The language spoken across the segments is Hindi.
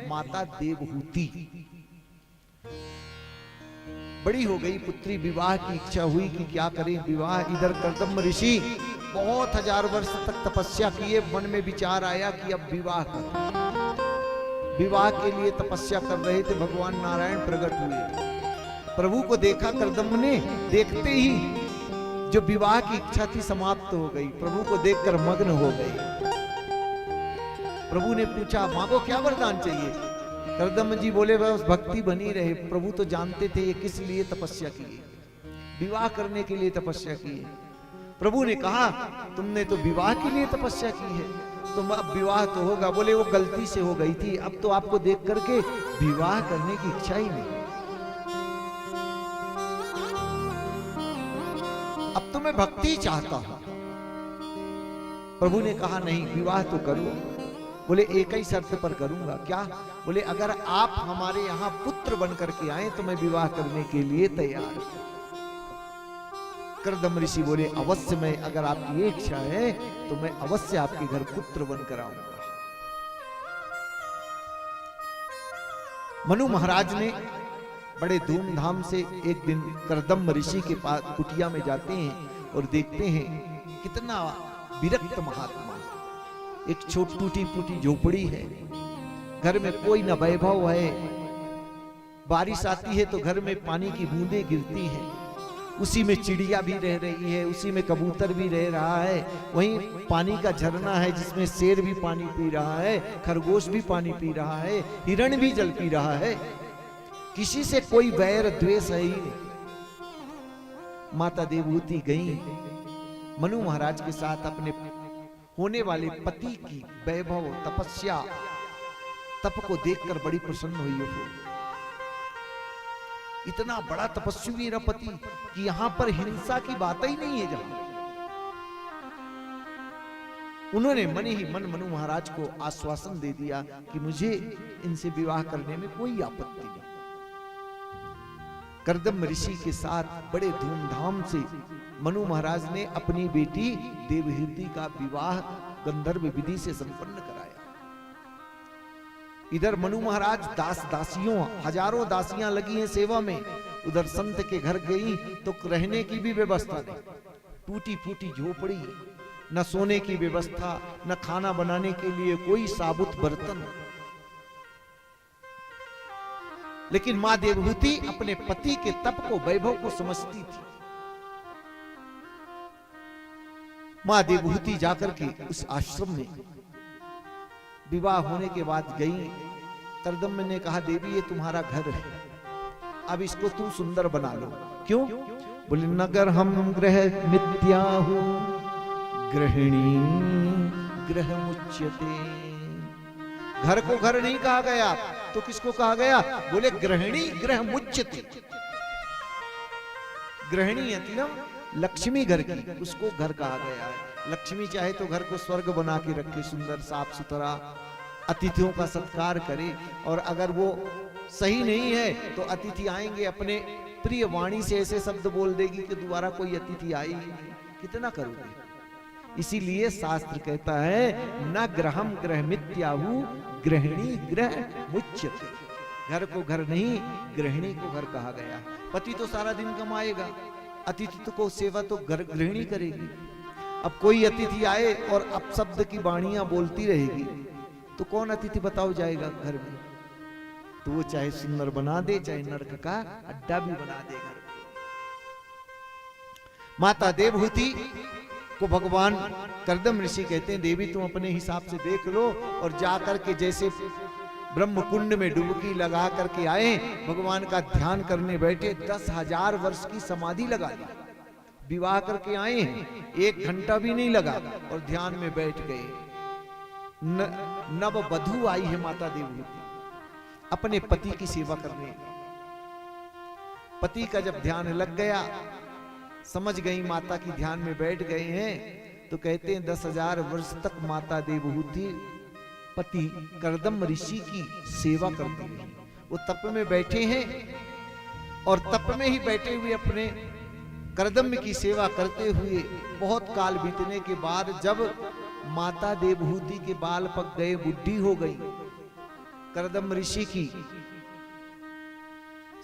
माता देवहूति। बड़ी हो गई पुत्री, विवाह की इच्छा हुई कि क्या करें विवाह। इधर कर्दम ऋषि बहुत 1000 वर्ष तक तपस्या किए, मन में विचार आया कि अब विवाह कर। विवाह के लिए तपस्या कर रहे थे, भगवान नारायण प्रकट हुए। प्रभु को देखा कर्दम ने, देखते ही जो विवाह की इच्छा थी समाप्त हो गई। प्रभु को देखकर मग्न हो गए। प्रभु ने पूछा, मांगो क्या वरदान चाहिए। कर्दम जी बोले, बस भक्ति बनी रहे। प्रभु तो जानते थे ये किस लिए तपस्या किए, विवाह करने के लिए तपस्या की है। प्रभु ने कहा, तुमने तो विवाह के लिए तपस्या की है, तुम अब विवाह तो होगा। बोले, वो गलती से हो गई थी, अब तो आपको देख करके विवाह करने की इच्छा ही नहीं, अब तो मैं भक्ति चाहता हूं। प्रभु ने कहा, नहीं विवाह तो करो। बोले, एक ही शर्त पर करूंगा। क्या? बोले, अगर आप हमारे यहां पुत्र बनकर के आए तो मैं विवाह करने के लिए तैयार हूं। कर्दम ऋषि बोले, अवश्य मैं, अगर आपकी ये इच्छा है तो मैं अवश्य आपके घर पुत्र बनकर आऊंगा। मनु महाराज ने बड़े धूमधाम से एक दिन कर्दम ऋषि के पास कुटिया में जाते हैं और देखते हैं कितना विरक्त महात्मा। एक टूटी फूटी झोपड़ी है, घर में कोई न वैभव है। बारिश आती है तो घर में पानी की बूंदें गिरती हैं, उसी में चिड़िया भी रह रही है, उसी में कबूतर भी रह रहा है। वहीं पानी का झरना है जिसमें शेर भी पानी पी रहा है, खरगोश भी पानी पी रहा है, हिरण भी जल पी रहा है। किसी से कोई वैर द्वेष है ही नहीं। माता देवहूति गई मनु महाराज के साथ अपने होने वाले पति की वैभव तपस्या तप को देखकर बड़ी प्रसन्न हुई। इतना बड़ा तपस्वी मेरा पति कि यहां पर हिंसा की बात ही नहीं है। जहां उन्होंने मन ही मन मनु महाराज को आश्वासन दे दिया कि मुझे इनसे विवाह करने में कोई आपत्ति नहीं। कर्दम ऋषि के साथ बड़े धूमधाम से मनु महाराज ने अपनी बेटी देवहूति का विवाह गंधर्व विधि से संपन्न कराया। इधर मनु महाराज दास दासियों, हजारों दासियां लगी हैं सेवा में। उधर संत के घर गई तो रहने की भी व्यवस्था नहीं, टूटी फूटी झोपड़ी, न सोने की व्यवस्था, न खाना बनाने के लिए कोई साबुत बर्तन। लेकिन मां देवहूति अपने पति के तप को, वैभव को समझती थी। मां देवहूति जाकर के उस आश्रम में विवाह होने के बाद गई। कर्दम ने कहा, देवी ये तुम्हारा घर है, अब इसको तुम सुंदर बना लो। क्यों? बोले, नगर हम ग्रह मिथ्याहु गृहिणी ग्रह मुच्यते। घर को घर नहीं कहा गया तो किसको कहा गया? बोले, गृहिणी ग्रह मुच्यते। गृहिणी मतलब लक्ष्मी घर की, उसको घर कहा गया है। लक्ष्मी चाहे तो घर को स्वर्ग बना के रखे, सुंदर साफ सुथरा, अतिथियों का सत्कार करे। और अगर वो सही नहीं है तो अतिथि आएंगे अपने प्रिय वाणी से ऐसे शब्द बोल देगी कि दोबारा कोई अतिथि आएगी, कितना करोगे। इसीलिए शास्त्र कहता है, न ग्रहम ग्रह मिथ्याहु गृहिणी ग्रह मुच्यते। घर को घर नहीं, गृहिणी को घर कहा गया। पति तो सारा दिन कमाएगा, अतिथि को सेवा तो गृहिणी करेगी। अब कोई अतिथि आए और अपशब्द की वाणियां बोलती रहेगी तो कौन अतिथि बताओ जाएगा घर में। तो वो चाहे सुंदर बना दे, चाहे नरक का अड्डा भी बना दे घर को। माता देवहूति को भगवान कर्दम ऋषि कहते हैं, देवी तुम अपने हिसाब से देख लो। और जाकर के जैसे ब्रह्म कुंड में डुबकी लगा करके आए, भगवान का ध्यान करने बैठे, 10,000 वर्ष की समाधि लगा ली। विवाह करके आए हैं, 1 घंटा भी नहीं लगा और ध्यान में बैठ गए। नव वधू आई है माता देवहूति अपने पति की सेवा करने। पति का जब ध्यान लग गया, समझ गई माता की ध्यान में बैठ गए हैं, तो कहते हैं 10,000 वर्ष तक माता देवहूति पति कर्दम ऋषि की सेवा करती रही। वो तप में बैठे हैं और तप में ही बैठे हुए अपने कर्दम की सेवा करते हुए बहुत काल बीतने के बाद जब माता देवहूति के बाल पक गए, बुढ़ी हो गई, करदम ऋषि की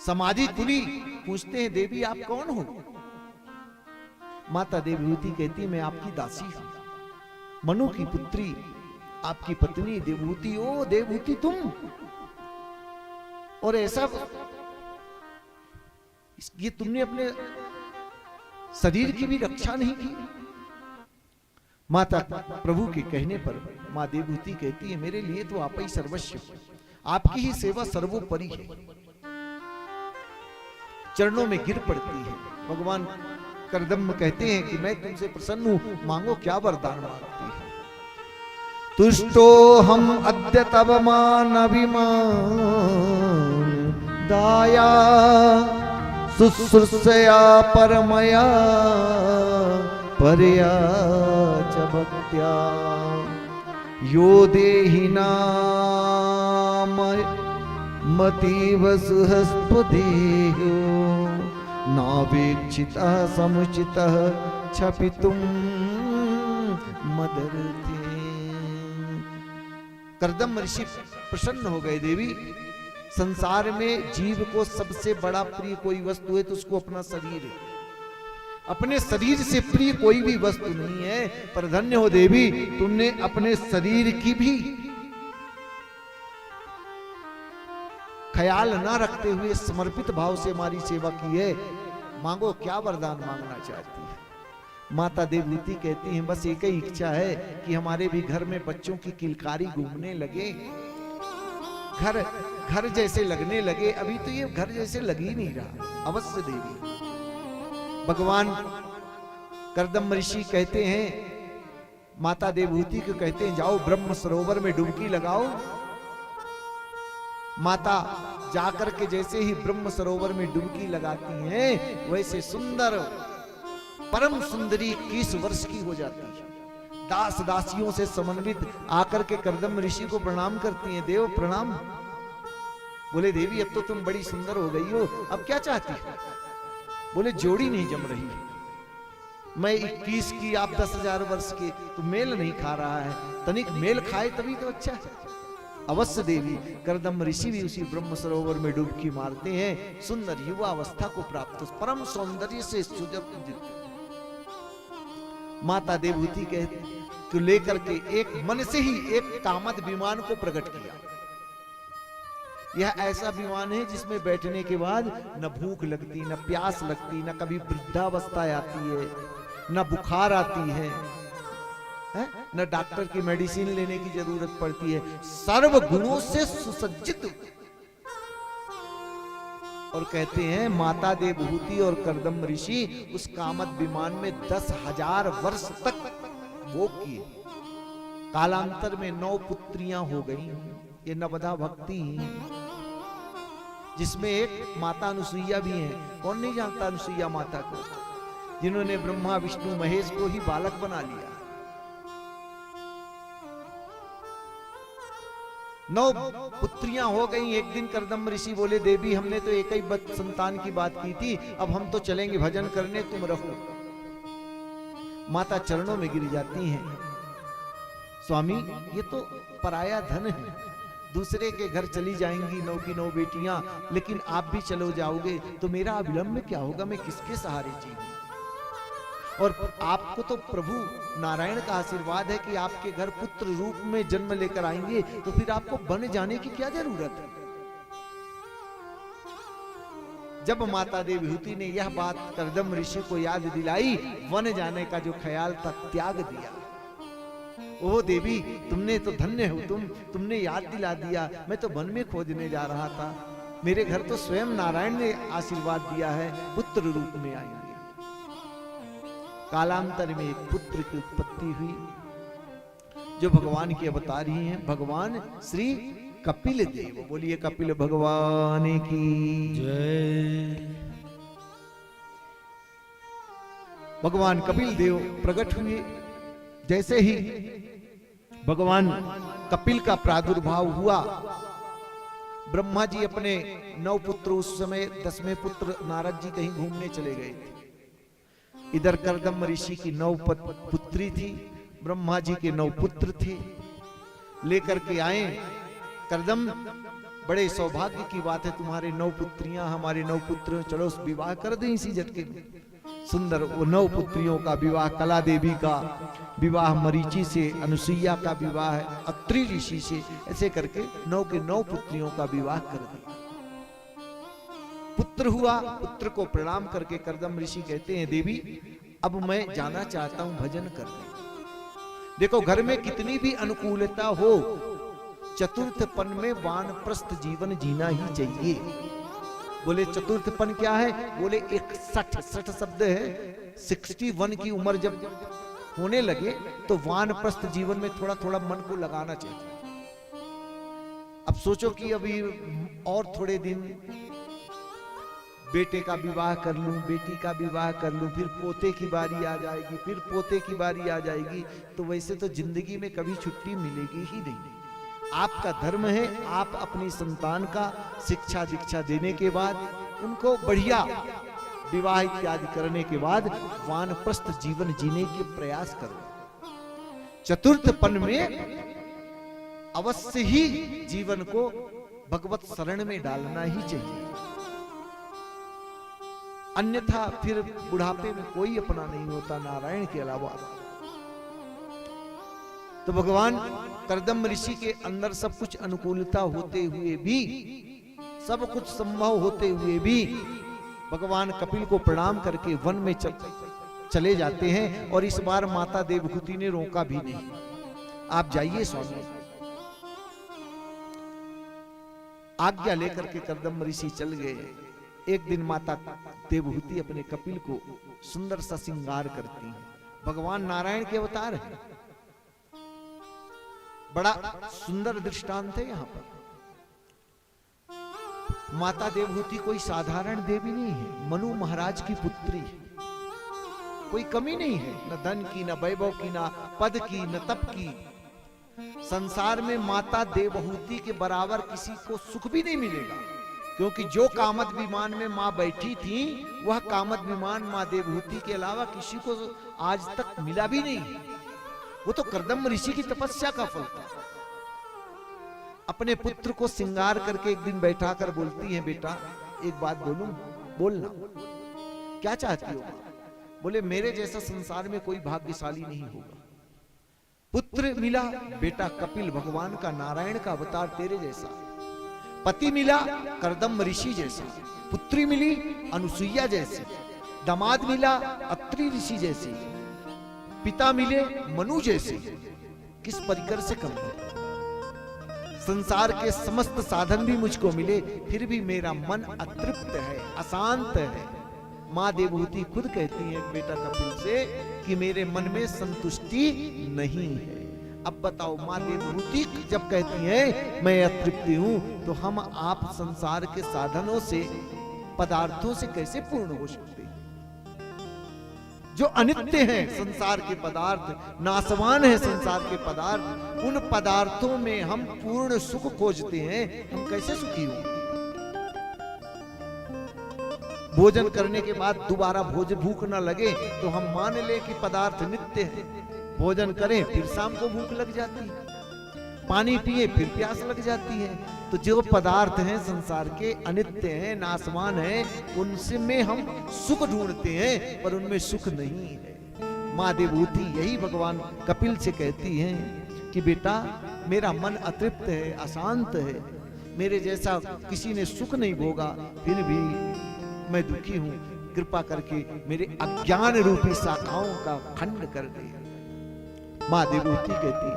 समाधि खुली। पूछते हैं देवी आप कौन हो? माता देवहूति कहती मैं आपकी दासी हूं, मनु की पुत्री, आपकी पत्नी देवहूति। ओ देवहूति तुम, और ऐसा ये तुमने अपने शरीर की भी रक्षा नहीं की। माता प्रभु के कहने पर मां देवहूति कहती है मेरे लिए तो आप ही सर्वस्व, आपकी ही सेवा सर्वोपरि है। चरणों में गिर पड़ती है। भगवान करदम कहते हैं कि मैं तुमसे प्रसन्न हूं, मांगो क्या वरदान मांगती है। तुष्टो हम अद्य तव मान अभिमान दाया शुश्रूषया परमया परया च भक्त्या यो देहि नाम मतीव सुहस्पदेहो नावेक्षितः समुचितः क्षपितुं मदर्थे। करदम ऋषि प्रसन्न हो गए। देवी, संसार में जीव को सबसे बड़ा प्रिय कोई वस्तु है तो उसको अपना शरीर है। अपने शरीर से प्रिय कोई भी वस्तु नहीं है। पर धन्य हो देवी, तुमने अपने शरीर की भी ख्याल ना रखते हुए समर्पित भाव से हमारी सेवा की है। मांगो क्या वरदान मांगना चाहती है। माता देवहूति कहती हैं बस एक ही इच्छा है कि हमारे भी घर में बच्चों की किलकारी घूमने लगे, घर घर जैसे लगने लगे। अभी तो ये घर जैसे लग ही नहीं रहा। अवश्य देवी। भगवान करदम ऋषि कहते हैं, माता देवहूति को कहते हैं जाओ ब्रह्म सरोवर में डुबकी लगाओ। माता जाकर के जैसे ही ब्रह्म सरोवर में डुबकी लगाती हैं, वैसे सुंदर परम सुंदरी 21 वर्ष की हो जाती है। दास दासियों से समन्वित आकर के करदम ऋषि को प्रणाम करती हैं। देव प्रणाम। बोले देवी अब तो तुम बड़ी सुंदर हो गई हो, अब क्या चाहती हो? बोले जोड़ी नहीं जम रही है। मैं 21 की, आप 10,000 वर्ष के, तो मेल नहीं खा रहा है। तनिक मेल खाए तभी तो अच्छा है। अवश्य देवी। करदम ऋषि भी उसी ब्रह्म सरोवर में डुबकी मारते हैं। सुंदर युवा अवस्था को प्राप्त, परम सौंदर्य से सुजब माता देवहूति के लेकर के एक मन से ही एक कामद विमान को प्रकट किया। यह ऐसा विमान है जिसमें बैठने के बाद न भूख लगती, न प्यास लगती, न कभी वृद्धावस्था आती है, न बुखार आती है, न डॉक्टर की मेडिसिन लेने की जरूरत पड़ती है। सर्व गुणों से सुसज्जित। और कहते हैं माता देवहूति और करदम ऋषि उस कामद विमान में 10,000 वर्ष तक भोग किए। कालांतर में 9 पुत्रियां हो गई। ये नवदा भक्ति, जिसमें एक माता अनुसुईया भी है। कौन नहीं जानता अनुसुईया माता को, जिन्होंने ब्रह्मा विष्णु महेश को ही बालक बना लिया। 9 पुत्रियां हो गई। एक दिन करदम ऋषि बोले देवी हमने तो एक ही संतान की बात की थी, अब हम तो चलेंगे भजन करने, तुम रहो। माता चरणों में गिर जाती हैं। स्वामी ये तो पराया धन है, दूसरे के घर चली जाएंगी 9 की 9 बेटियां, लेकिन आप भी चलो जाओगे तो मेरा अविलंब क्या होगा? मैं किसके सहारे जीऊं? और आपको तो प्रभु नारायण का आशीर्वाद है कि आपके घर पुत्र रूप में जन्म लेकर आएंगे, तो फिर आपको वन जाने की क्या जरूरत है? जब माता देवहूति ने यह बात करदम ऋषि को याद दिलाई, वन जाने का जो ख्याल था त्याग दिया। ओ देवी तुमने तो धन्य हो, तुमने याद दिला दिया। मैं तो वन में खोजने जा रहा था। मेरे घर तो स्वयं नारायण ने आशीर्वाद दिया है, पुत्र रूप में आएंगे। कालांतर में एक पुत्र की उत्पत्ति हुई, जो भगवान के अवतार ही हैं, भगवान श्री कपिल देव। बोलिए कपिल भगवान की जय। भगवान कपिल देव प्रकट हुए। जैसे ही भगवान कपिल का प्रादुर्भाव हुआ, ब्रह्मा जी अपने 9 पुत्र, उस समय 10वें पुत्र नारद जी कहीं घूमने चले गए थे। इधर करदम ऋषि की 9 पुत्री थी, ब्रह्मा जी के 9 पुत्र थे। लेकर के आए करदम बड़े सौभाग्य की बात है, तुम्हारे 9 पुत्रियां, हमारे 9 पुत्र, चलो विवाह कर दें इसी झटके में। सुंदर वो 9 पुत्रियों का विवाह, कला देवी का विवाह मरीचि से, अनुसुईया का विवाह अत्रि ऋषि से, ऐसे करके 9 के 9 पुत्रियों का विवाह कर दिया। पुत्र हुआ, पुत्र को प्रणाम करके करदम ऋषि कहते हैं, देवी अब मैं जाना चाहता हूं भजन करने। देखो घर में कितनी भी अनुकूलता हो, चतुर्थपन में वानप्रस्थ जीवन जीना ही चाहिए। बोले चतुर्थपन क्या है? बोले 61 शब्द है, 61 की उम्र जब होने लगे तो वानप्रस्थ जीवन में थोड़ा थोड़ा मन को लगाना चाहिए। अब सोचो कि अभी और थोड़े दिन बेटे का विवाह कर लूं, बेटी का विवाह कर लूं, फिर पोते की बारी आ जाएगी, फिर पोते की बारी आ जाएगी, तो वैसे तो जिंदगी में कभी छुट्टी मिलेगी ही नहीं। आपका धर्म है, आप अपनी संतान का शिक्षा दीक्षा देने के बाद, उनको बढ़िया विवाह इत्यादि करने के बाद वानप्रस्थ जीवन जीने के प्रयास करो। चतुर्थपन में अवश्य ही जीवन को भगवत शरण में डालना ही चाहिए, अन्यथा फिर बुढ़ापे में कोई अपना नहीं होता नारायण के अलावा। तो भगवान करदम ऋषि के अंदर सब कुछ अनुकूलता होते हुए भी, सब कुछ संभव होते हुए भी, भगवान कपिल को प्रणाम करके वन में चले जाते हैं। और इस बार माता देवहूति ने रोका भी नहीं, आप जाइए स्वामी। आज्ञा लेकर के करदम ऋषि चल गए। एक दिन माता देवहूति अपने कपिल को सुंदर सा श्रृंगार करती हैं। भगवान नारायण के अवतार हैं, बड़ा सुंदर दृष्टांत है यहाँ पर। माता देवहूति कोई साधारण देवी नहीं है, मनु महाराज की पुत्री है। कोई कमी नहीं है, न धन की, न वैभव की, न पद की, न तप की। संसार में माता देवहूति के बराबर किसी को सुख भी नहीं मिलेगा, क्योंकि जो कामद विमान में मां बैठी थी, वह कामद विमान मां देवहूति के अलावा किसी को आज तक मिला भी नहीं। वो तो करदम ऋषि की तपस्या का फल था। अपने पुत्र को श्रृंगार करके एक दिन बैठा कर बोलती है, बेटा एक बात बोलूं? बोलना। क्या चाहती हो? बोले मेरे जैसा संसार में कोई भाग्यशाली नहीं होगा। पुत्र मिला, बेटा कपिल भगवान का, नारायण का अवतार तेरे जैसा। पति मिला करदम ऋषि जैसा, पुत्री मिली अनुसुईया जैसी, दामाद मिला अत्रि ऋषि जैसी, पिता मिले मनु जैसे। किस परिकर से कम है? संसार के समस्त साधन भी मुझको मिले, फिर भी मेरा मन अतृप्त है, अशांत है। मां देवहूति खुद कहती है बेटा कपिल से कि मेरे मन में संतुष्टि नहीं है। अब बताओ, मां देवहूति जब कहती है मैं अतृप्ति हूं, तो हम आप संसार के साधनों से, पदार्थों से कैसे पूर्ण हो सकते हैं? जो अनित्य हैं संसार के पदार्थ, नाशवान है संसार के पदार्थ, उन पदार्थों में हम पूर्ण सुख खोजते हैं, हम कैसे सुखी होंगे? भोजन करने के बाद दोबारा भूख न लगे तो हम मान ले कि पदार्थ नित्य है। भोजन करें फिर शाम को भूख लग जाती है, पानी पिए फिर प्यास लग जाती है। तो जो पदार्थ हैं संसार के अनित्य हैं, नाशवान हैं, उनसे में हम सुख ढूंढते हैं, पर उनमें सुख नहीं है। मां देवहूति यही भगवान कपिल से कहती हैं कि बेटा मेरा मन अतृप्त है, अशांत है, मेरे जैसा किसी ने सुख नहीं भोगा, फिर भी मैं दुखी हूं। कृपा करके मेरे अज्ञान रूपी शाखाओं का खंड कर दे। मां देवहूति कहती है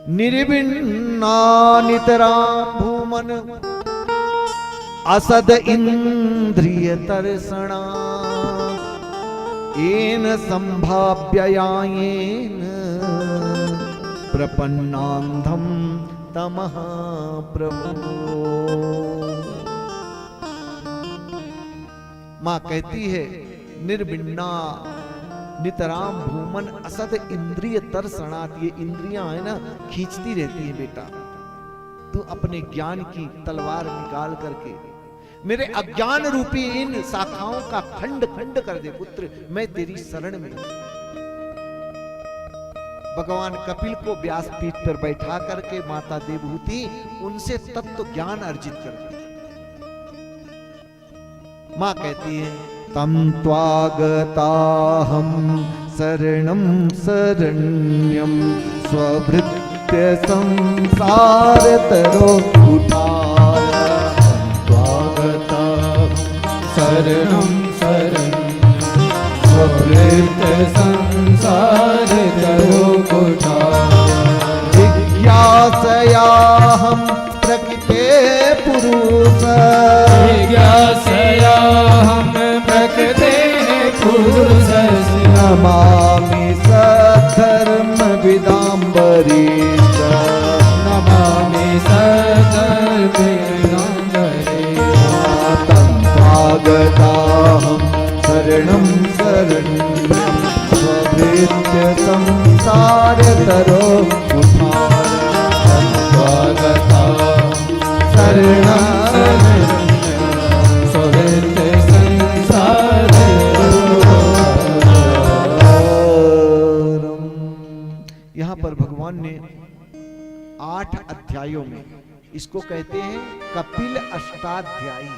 निर्विन्ना नितरा भूमन असद इंद्रिय तर्षणा येन संभाव्ययायेन प्रपन्नांधम तमः प्रभो। मां कहती है निर्विन्ना नितराम भूमन असद इंद्रिय तर्षणात्, ये इंद्रियां है ना खींचती रहती है। बेटा तू अपने ज्ञान की तलवार निकाल करके मेरे अज्ञान रूपी इन शाखाओं का खंड खंड कर दे। पुत्र मैं तेरी शरण में। भगवान कपिल को व्यासपीठ पर बैठा करके माता देवहूति उनसे तत्व ज्ञान अर्जित करती है। मां कहती है तम त्वागताहं शरणं शरण्यं स्वभृत्य संसार तरो उठार। त्वागताहं शरणं शरण्यं स्वभृत्य संसार तरो उठार। जिज्ञासयाहं प्रकृते पुरुष जिज्ञासयाहं प्रकृते पुरुषस्य नमामि सधर्म विदाम्बरीश। नमामि सधर्मविदाम्बरीश। तं त्वागताहं शरणं शरण्यं स्वभृत्य संसार तरो उद्धार। तं त्वागताहं शरणं शरण्यं स्वभृत्य संसार तरो उद्धार। यहाँ पर भगवान ने 8 अध्यायों में इसको कहते हैं कपिल अष्टाध्यायी।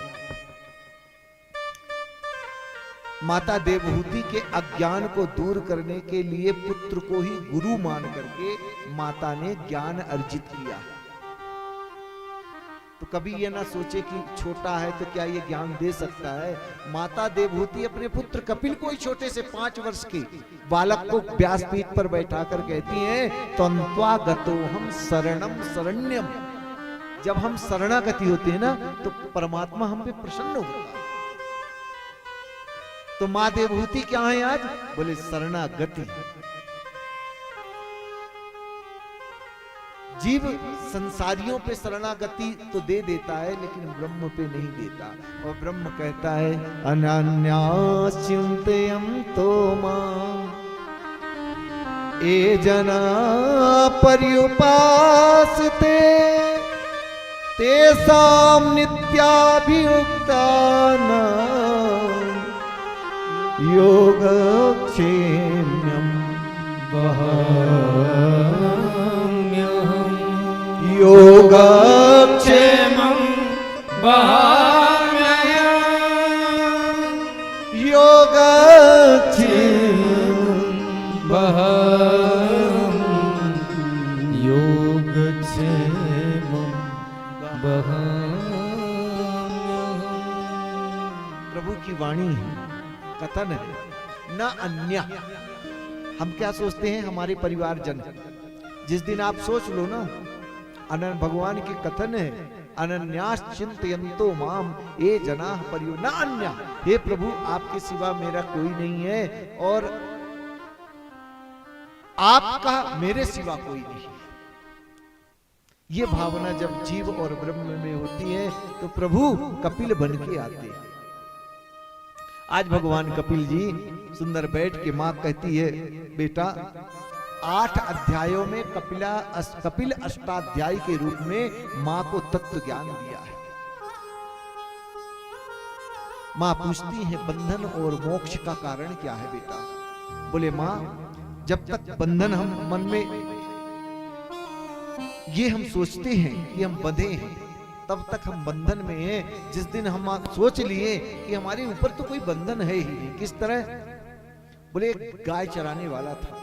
माता देवहूति के अज्ञान को दूर करने के लिए पुत्र को ही गुरु मान करके माता ने ज्ञान अर्जित किया। तो कभी ये ना सोचे कि छोटा है तो क्या ये ज्ञान दे सकता है। माता देवहूति अपने पुत्र कपिल को ही छोटे से 5 वर्ष के बालक को व्यासपीठ पर बैठा कर कहती हैं तन्त्वागतो हम शरणम शरण्यम। जब हम शरणागति होते हैं ना तो परमात्मा हम पे प्रसन्न होता है। तो मां देवहूति क्या है आज? बोले शरणागति। जीव संसारियों पे शरणागति तो दे देता है लेकिन ब्रह्म पे नहीं देता। और ब्रह्म कहता है अनन्याश्चिन्तयन्तो मां ये जना पर्युपासते तेषां नित्याभियुक्तानां योगक्षेम्यं वहाम्यहम्। योगक्षेमं वहाम्यहम्। योगक्षेमं वहाम्यहम्। योगक्षेमं वहाम्यहम्। प्रभु की वाणी है, कथन है, न अन्य। हम क्या सोचते हैं हमारे परिवारजन, जिस दिन आप सोच लो ना अनंत भगवान के कथन है अनन्याश्चिन्तयन्तो माम ये जनाः पर्यो न अन्य। हे प्रभु आपके सिवा मेरा कोई नहीं है और आपका मेरे सिवा कोई नहीं। ये भावना जब जीव और ब्रह्म में होती है तो प्रभु कपिल बन के आते हैं। आज भगवान कपिल जी सुंदर बैठ के मां कहती है बेटा 8 अध्यायों में कपिल अष्टाध्यायी के रूप में मां को तत्व ज्ञान दिया है। मां पूछती है बंधन और मोक्ष का कारण क्या है बेटा? बोले मां जब तक बंधन हम मन में ये हम सोचते हैं कि हम बंधे हैं तब तक हम बंधन में हैं। जिस दिन हम सोच लिए कि हमारे ऊपर तो कोई बंधन है ही नहीं। किस तरह? बोले एक गाय चराने वाला था,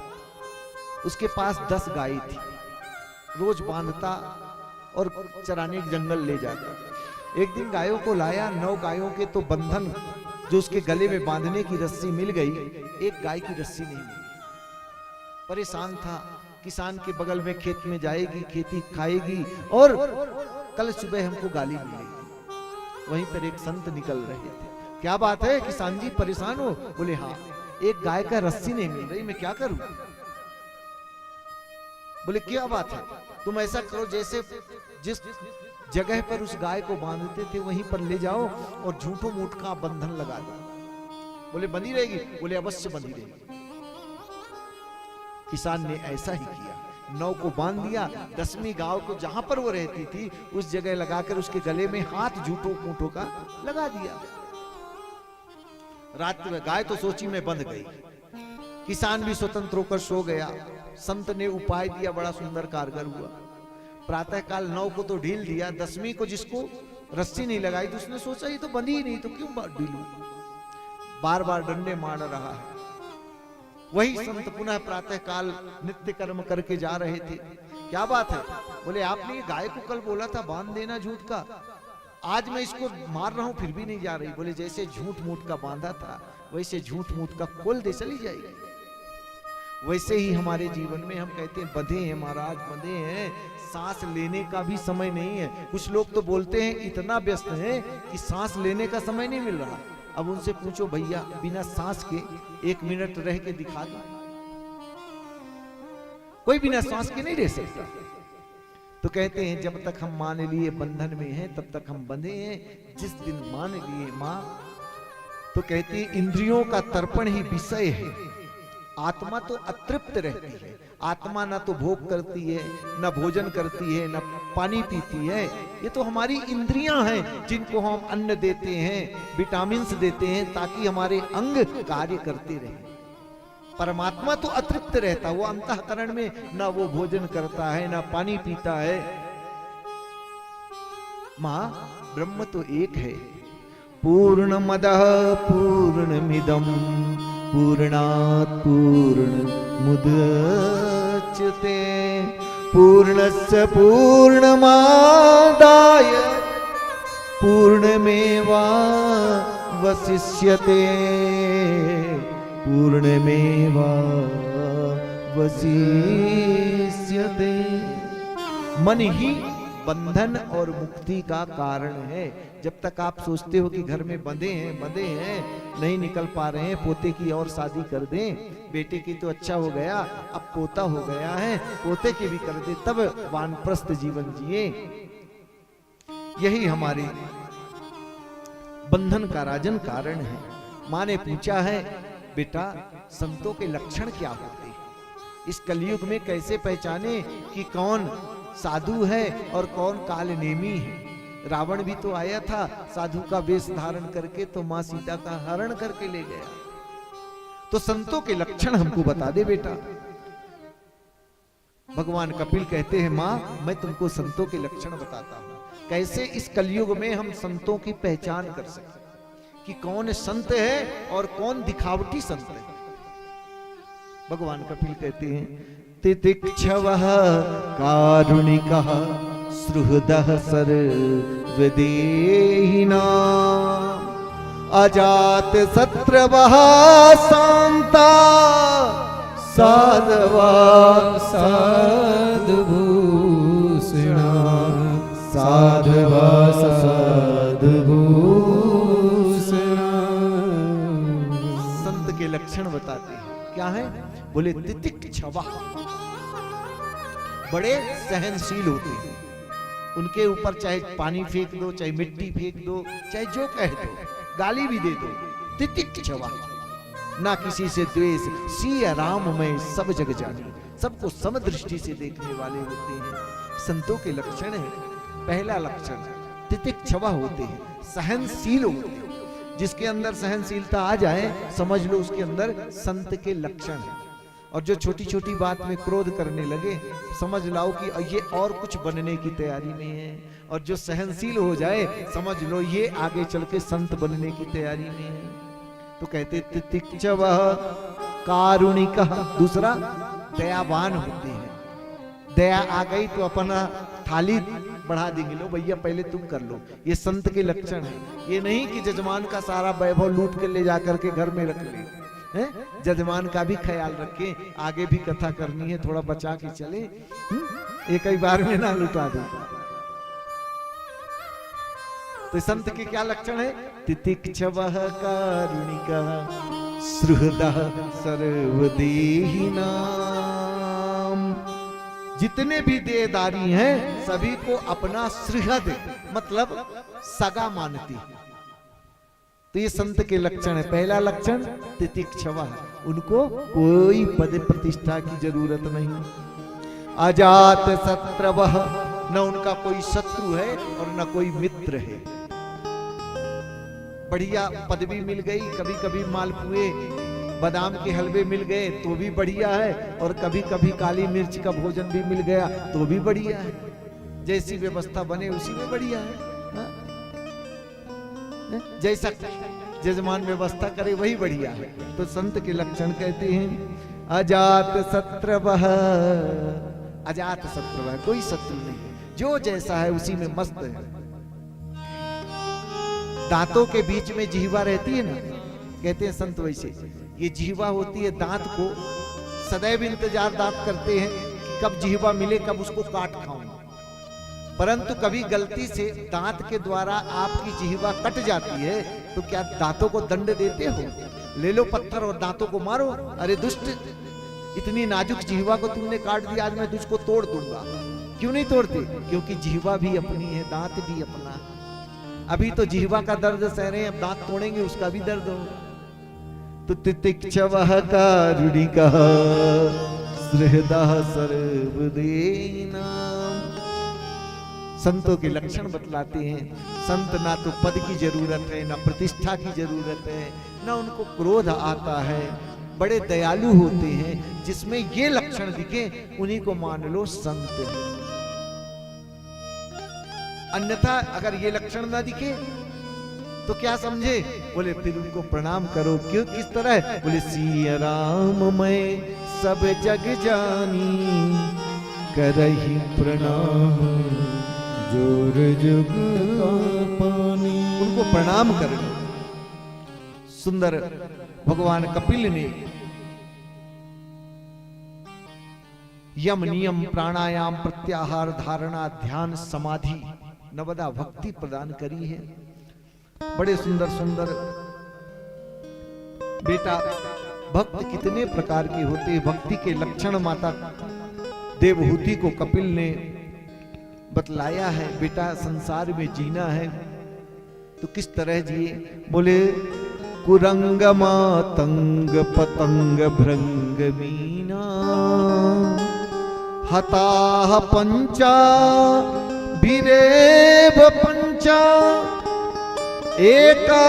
उसके पास 10 गाय थी, रोज बांधता और चराने के जंगल ले जाता। एक दिन गायों को लाया, 9 गायों के तो बंधन जो उसके गले में बांधने की रस्सी मिल गई, एक गाय की रस्सी नहीं मिली। परेशान था, किसान के बगल में खेत में जाएगी, खेती खाएगी और कल सुबह हमको गाली मिलेगी। वहीं पर एक संत निकल रहे थे। क्या बात है किसान जी, परेशान हो? बोले हाँ, एक गाय का रस्सी नहीं मिल रही, मैं क्या करूं? बोले क्या बात है? तुम ऐसा करो जैसे जिस जगह पर उस गाय को बांधते थे वहीं पर ले जाओ और झूठो मूठ का बंधन लगा दो। बोले बंधी रहेगी? बोले अवश्य बंधी रहेगी। किसान ने ऐसा ही किया, 9 को बांध दिया, 10वीं गांव को जहां पर वो रहती थी उस जगह लगाकर उसके गले में हाथ झूठो मूठों का लगा दिया। रात में गाय तो सोची मैं बंध गई, किसान भी स्वतंत्र होकर सो गया। संत ने उपाय दिया, बड़ा सुंदर कारगर हुआ। प्रातः काल 9 को तो ढील दिया, 10वीं को जिसको रस्सी नहीं लगाई तो उसने सोचा ये तो बंधी ही नहीं, तो क्यों ढीलूं। बार बार डंडे मार रहा है। वही संत पुनः प्रातः काल नित्य कर्म करके जा रहे थे। क्या बात है? बोले आपने ये गाय को कल बोला था बांध देना झूठ का, आज मैं इसको मार रहा हूं फिर भी नहीं जा रही। बोले जैसे झूठ मूठ का बांधा था वैसे झूठ मूठ का खोल दे चली जाएगी। वैसे ही हमारे जीवन में हम कहते हैं बंधे हैं महाराज, बंधे हैं, सांस लेने का भी समय नहीं है। कुछ लोग तो बोलते हैं इतना व्यस्त हैं कि सांस लेने का समय नहीं मिल रहा। अब उनसे पूछो भैया बिना सांस के 1 मिनट रह के दिखा दो, कोई बिना सांस के नहीं रह सकता। तो कहते हैं जब तक हम मान लिए बंधन में हैं तब तक हम बंधे हैं। जिस दिन मान लिए मां, तो कहती है इंद्रियों का तर्पण ही विषय है। आत्मा तो अतृप्त रहती है। आत्मा ना तो भोग करती है, ना भोजन करती है, ना पानी पीती है। ये तो हमारी इंद्रियां हैं जिनको हम अन्न देते हैं, विटामिन्स देते हैं ताकि हमारे अंग कार्य करते रहे। परमात्मा तो अतृप्त रहता, वो अंतःकरण में ना वो भोजन करता है ना पानी पीता है। मां ब्रह्म तो एक है। पूर्णमदः पूर्णमिदं पूर्णात् पूर्णमुदच्यते पूर्णस्य पूर्णमादाय पूर्णमेवावशिष्यते पूर्णमेवावशिष्यते। मन ही बंधन और मुक्ति का कारण है। जब तक आप सोचते हो कि घर में बंधे हैं नहीं निकल पा रहे हैं, पोते की और शादी कर दें, बेटे की तो अच्छा हो गया, अब पोता हो गया है, पोते की भी कर दे, तब वानप्रस्थ जीवन जिए। यही हमारे बंधन का राजन कारण है। माँ ने पूछा है बेटा संतों के लक्षण क्या होते हैं, इस कलयुग में कैसे पहचाने कि कौन साधु है और कौन काल नेमी है। रावण भी तो आया था साधु का वेश धारण करके, तो मां सीता का हरण करके ले गया। तो संतों के लक्षण हमको बता दे बेटा। भगवान कपिल कहते हैं मां मैं तुमको संतों के लक्षण बताता हूं, कैसे इस कलयुग में हम संतों की पहचान कर सके कि कौन संत है और कौन दिखावटी संत है। भगवान कपिल कहते हैं तितिक्षवः कारुणिकः सुहृदः सर्वदेहिनां अजात शत्रवः शान्ता साधवा साधुभूषणा साधवा साधुभूषणा। संत के लक्षण बताते हैं क्या है? बोले तितिक्षवा, बड़े सहनशील होते हैं। उनके ऊपर चाहे पानी फेंक दो, चाहे मिट्टी फेंक दो, चाहे जो कह दो, गाली भी दे दो, तितिक्षवा, ना किसी से द्वेष, सिया राम में सब जग जाने, सबको समदृष्टि से देखने वाले होते हैं। संतों के लक्षण है, पहला लक्षण तितिक्षवा होते हैं, सहनशील होते हैं। जिसके अंदर सहनशीलता आ जाए समझ लो उसके अंदर संत के लक्षण है। और जो छोटी छोटी बात में क्रोध करने लगे समझ लाओ कि ये और कुछ बनने की तैयारी में है। और जो सहनशील हो जाए समझ लो ये आगे चल के संत बनने की तैयारी में है। तो कहते तितिक्षवः कारुणिकः, दूसरा दयावान होते हैं। दया आ गई तो अपना थाली बढ़ा देंगे, लो भैया पहले तुम कर लो। ये संत के लक्षण है। ये नहीं कि जजमान का सारा वैभव लूट के ले जाकर के घर में रख ले, जजमान का भी ख्याल रखें, आगे भी कथा करनी है, थोड़ा बचा के चले, एक ही बार में ना लुटा दे। तो संत के क्या लक्षण है? तितिक्षवः कारुणिकः सुहृदः सर्वदेहिनां। जितने भी देहदारी हैं सभी को अपना सुहृद मतलब सगा मानती है। तो ये संत के लक्षण है। पहला लक्षण तितिक्षवा, उनको कोई पद प्रतिष्ठा की जरूरत नहीं। अजात शत्रवः, न उनका कोई शत्रु है और न कोई मित्र है। बढ़िया पदवी मिल गई, कभी कभी मालपुए बादाम के हलवे मिल गए तो भी बढ़िया है, और कभी कभी काली मिर्च का भोजन भी मिल गया तो भी बढ़िया है। जैसी व्यवस्था बने उसी में बढ़िया है, हाँ? जैसा जजमान व्यवस्था करे वही बढ़िया है। तो संत के लक्षण कहते हैं अजात शत्रवः, अजात शत्रवः, कोई शत्रु नहीं, जो जैसा है उसी में मस्त है। दांतों के बीच में जिह्वा रहती है ना, कहते हैं संत वैसे ये जिह्वा होती है, दांत को सदैव इंतजार दांत करते हैं कि कब जिह्वा मिले, कब उसको काट खाऊं। परंतु कभी गलती से दांत के द्वारा आपकी जिह्वा कट जाती है तो क्या दांतों को दंड देते हो? ले लो पत्थर और दांतों को मारो, अरे दुष्ट, इतनी नाजुक जिह्वा को तुमने काट दिया, आज मैं तुझको तोड़ दूंगा। क्यों नहीं तोड़ते? क्योंकि जिह्वा भी अपनी है, दांत भी अपना है। अभी तो जिह्वा का दर्द सह रहे हैं, अब दांत तोड़ेंगे उसका भी दर्द हो। तो तितिक्षवः कारुणिकः सहृदः सर्वदेहिनां। संतों के लक्षण बतलाते हैं। संत ना तो पद की जरूरत है, ना प्रतिष्ठा की जरूरत है, ना उनको क्रोध आता है, बड़े दयालु होते हैं। जिसमें ये लक्षण दिखे उन्हीं को मान लो संत है। अन्यथा अगर ये लक्षण ना दिखे तो क्या समझे? बोले फिर उनको प्रणाम करो। क्यों, किस तरह? बोले सिया राम मैं सब जग जानी, करही प्रणाम जोर जुग का पानी। उनको प्रणाम करना। सुंदर भगवान कपिल ने यम नियम प्राणायाम प्रत्याहार धारणा ध्यान समाधि नवदा भक्ति प्रदान करी है। बड़े सुंदर सुंदर बेटा भक्त कितने प्रकार के होते हैं। भक्ति के लक्षण माता देवहूति को कपिल ने बतलाया है। बेटा संसार में जीना है तो किस तरह जिए? बोले कुरंग मातंग पतंग भृंग मीना, हताह पंचा विरेव पंचा, एका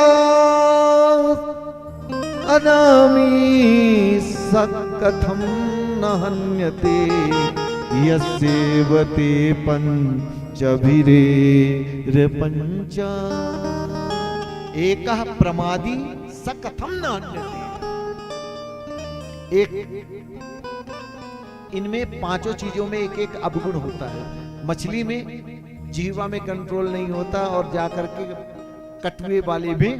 अनामी सकथम न हन्यते, यस्येवते पंचभिरेर पंचा। एकः प्रमादी सकथम न हन्यते। एक इनमें पांचों चीजों में एक एक अवगुण होता है। मछली में जीवा में कंट्रोल नहीं होता और जाकर के कटुए वाले भी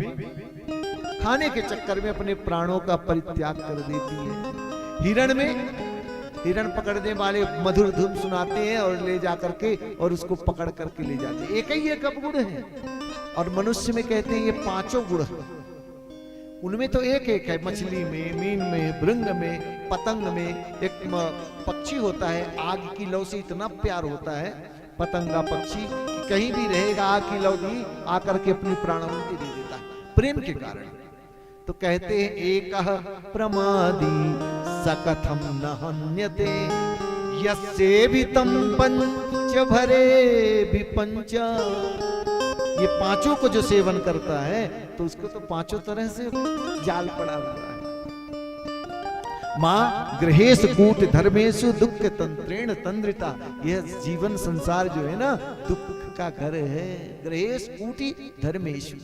खाने के चक्कर में अपने प्राणों का परित्याग कर देती है। हिरण में हिरण पकड़ने वाले मधुर धुन सुनाते हैं और ले जाकर के और उसको पकड़ करके ले जाते हैं। एक ही एक अवगुण है। और मनुष्य में कहते हैं ये पांचों गुण है। उनमें तो एक एक है। मछली में, मीन में, भृंग में, पतंग में। एक पक्षी होता है, आग की लौ से इतना प्यार होता है पतंगा पक्षी कि कहीं भी रहेगा आग की लौ दी आकर के अपनी प्राणाहुति दे देता है प्रेम के कारण। तो कहते हैं एकः प्रमादी सकथम न हन्यते, यस्येवितं पंच भरे भी पंचा। ये पांचों को जो सेवन करता है तो उसको तो पांचों तरह से जाल पड़ा हुआ है। माँ गृहेश कूट धर्मेशु दुख तंत्रेण तंद्रिता। यह जीवन संसार जो है ना दुख का घर है। गृहेश कूटी धर्मेशु,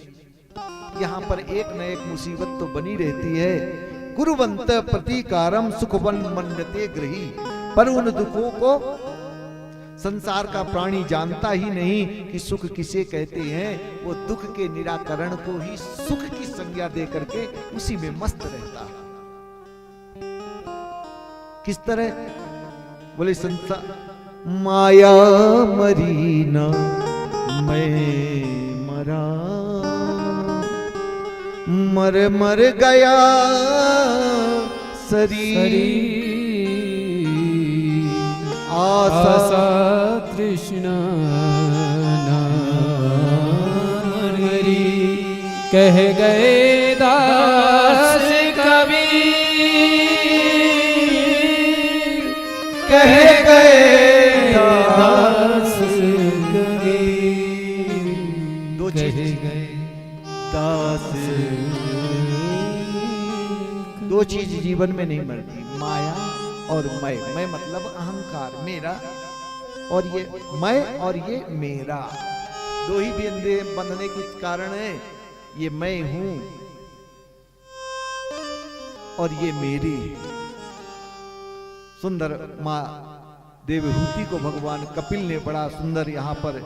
यहाँ पर एक न एक मुसीबत तो बनी रहती है। गुरुवंत प्रतिकारम सुखवन मन्यते गृही। पर उन दुखों को संसार का प्राणी जानता ही नहीं कि सुख किसे कहते हैं। वो दुख के निराकरण को ही सुख की संज्ञा दे करके उसी में मस्त रहता है। किस तरह? बोले संसार माया मरीना मैं मरा, मर मर गया शरीर, आशा तृष्णा नारी। कह गए दास कबीर, कह गए दास कबीर। दो चीज गए दास दो चीज जीवन में नहीं मरती, माया और मैं मतलब अहंकार, मेरा, और ये मैं और ये मेरा, दो ही बंधने के कारण है। ये मैं हूं और ये मेरी। सुंदर मां देवहूति को भगवान कपिल ने बड़ा सुंदर यहाँ पर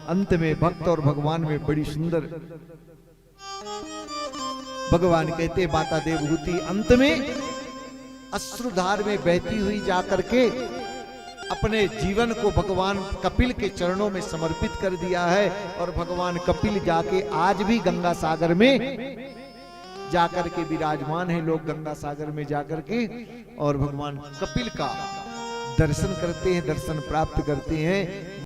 अंत में भक्त और भगवान में बड़ी सुंदर भगवान कहते, माता देवहूति अंत में अश्रुधार में बहती हुई जाकर के अपने जीवन को भगवान कपिल के चरणों में समर्पित कर दिया है। और भगवान कपिल जाके आज भी गंगा सागर में जाकर के विराजमान है। लोग गंगा सागर में जाकर के और भगवान कपिल का दर्शन करते हैं, दर्शन प्राप्त करते हैं।